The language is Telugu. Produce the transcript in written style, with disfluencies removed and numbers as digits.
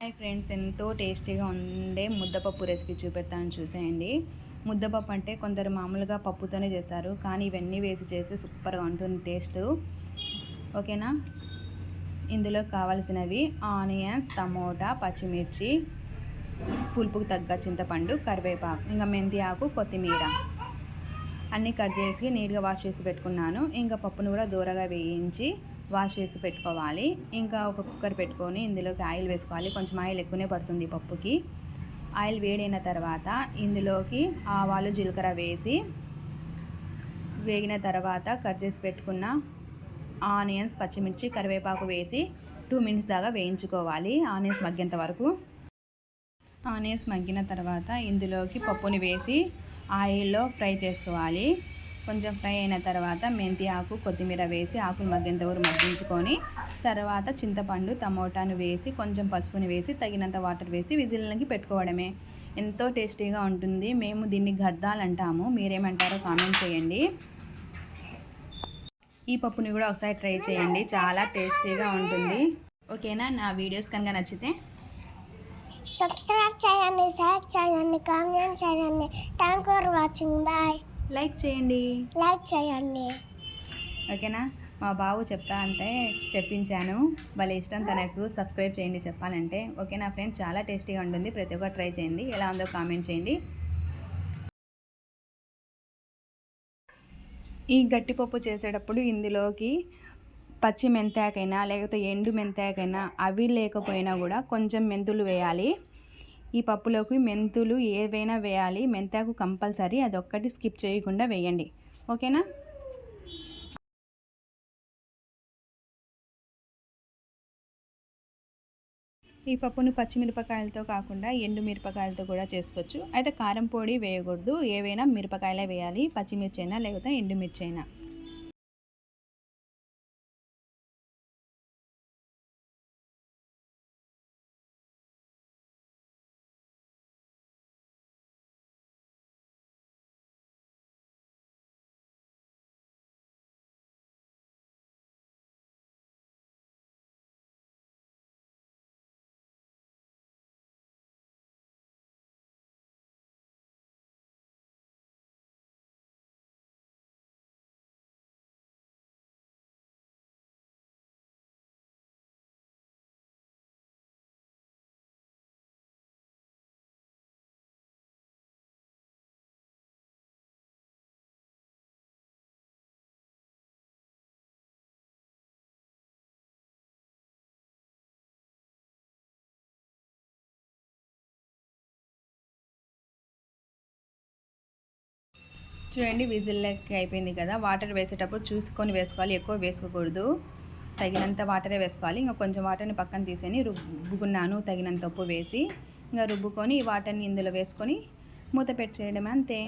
హాయ్ ఫ్రెండ్స్, ఎంతో టేస్టీగా ఉండే ముద్దపప్పు రెసిపీ చూపెడతాను చూసేయండి. ముద్దపప్పు అంటే కొందరు మామూలుగా పప్పుతోనే చేస్తారు, కానీ ఇవన్నీ వేసి చేసి సూపర్గా ఉంటుంది టేస్ట్. ఓకేనా? ఇందులో కావాల్సినవి ఆనియన్స్, టమోటా, పచ్చిమిర్చి, పులుపుకు తగ్గ చింతపండు, కరివేపాకు, ఇంకా మెంతి ఆకు, కొత్తిమీర అన్నీ కట్ చేసి నీట్గా వాష్ చేసి పెట్టుకున్నాను. ఇంకా పప్పును కూడా దూరగా వేయించి వాష్ చేసి పెట్టుకోవాలి. ఇంకా ఒక కుక్కర్ పెట్టుకొని ఇందులోకి ఆయిల్ వేసుకోవాలి. కొంచెం ఆయిల్ ఎక్కువనే పడుతుంది పప్పుకి. ఆయిల్ వేడైన తర్వాత ఇందులోకి ఆవాలు, జీలకర్ర వేసి వేగిన తర్వాత కట్ చేసి పెట్టుకున్న ఆనియన్స్, పచ్చిమిర్చి, కరివేపాకు వేసి 2 మినిట్స్ దాకా వేయించుకోవాలి, ఆనియన్స్ మగ్గేంత వరకు. ఆనియన్స్ మగ్గిన తర్వాత ఇందులోకి పప్పుని వేసి ఆయిల్లో ఫ్రై చేసుకోవాలి. కొంచెం ఫ్రై అయిన తర్వాత మెంతి ఆకు, కొత్తిమీర వేసి ఆకులు మగ్గేంత వరకు మగ్గించుకొని తర్వాత చింతపండు, టమోటాను వేసి కొంచెం పసుపుని వేసి తగినంత వాటర్ వేసి విజిల్కి పెట్టుకోవడమే. ఎంతో టేస్టీగా ఉంటుంది. మేము దీన్ని గర్దాలు అంటాము, మీరేమంటారో కామెంట్ చేయండి. ఈ పప్పుని కూడా ఒకసారి ట్రై చేయండి, చాలా టేస్టీగా ఉంటుంది. ఓకేనా? నా వీడియోస్ కనుక నచ్చితే సబ్స్క్రైబ్ చేయండి, షేర్ చేయండి, కామెంట్ చేయండి. Thank for watching. Bye. Like చేయండి. ఓకేనా? మా బాబు చెప్తా అంటే చెప్పించాను, భలే ఇష్టం తనకు. సబ్స్క్రైబ్ చేయండి చెప్పాలంటే. ఓకేనా ఫ్రెండ్స్? చాలా టేస్టీగా ఉంటుంది. ప్రతి ఒక్కరు ట్రై చేయండి, ఎలా ఉందో కామెంట్ చేయండి. ఈ గట్టిపప్పు చేసేటప్పుడు ఇందులోకి పచ్చి మెంతాకైనా లేకపోతే ఎండు మెంతాకైనా అవి లేకపోయినా కూడా కొంచెం మెంతులు వేయాలి. ఈ పప్పులోకి మెంతులు ఏవైనా వేయాలి, మెంతాకు కంపల్సరీ, అదొక్కటి స్కిప్ చేయకుండా వేయండి. ఓకేనా? ఈ పప్పును పచ్చిమిరపకాయలతో కాకుండా ఎండు మిరపకాయలతో కూడా చేసుకోవచ్చు. అయితే కారం పొడి వేయకూడదు, ఏవైనా మిరపకాయలే వేయాలి, పచ్చిమిర్చి అయినా లేకపోతే ఎండుమిర్చి అయినా. చూడండి, విజిల్లోకి అయిపోయింది కదా. వాటర్ వేసేటప్పుడు చూసుకొని వేసుకోవాలి, ఎక్కువ వేసుకోకూడదు, తగినంత వాటరే వేసుకోవాలి. ఇంకా కొంచెం వాటర్ని పక్కన తీసేని రుబ్బుకున్నాను, తగినంత ఉప్పు వేసి ఇంకా రుబ్బుకొని ఈ వాటర్ని ఇందులో వేసుకొని మూత పెట్టేయడం, అంతే.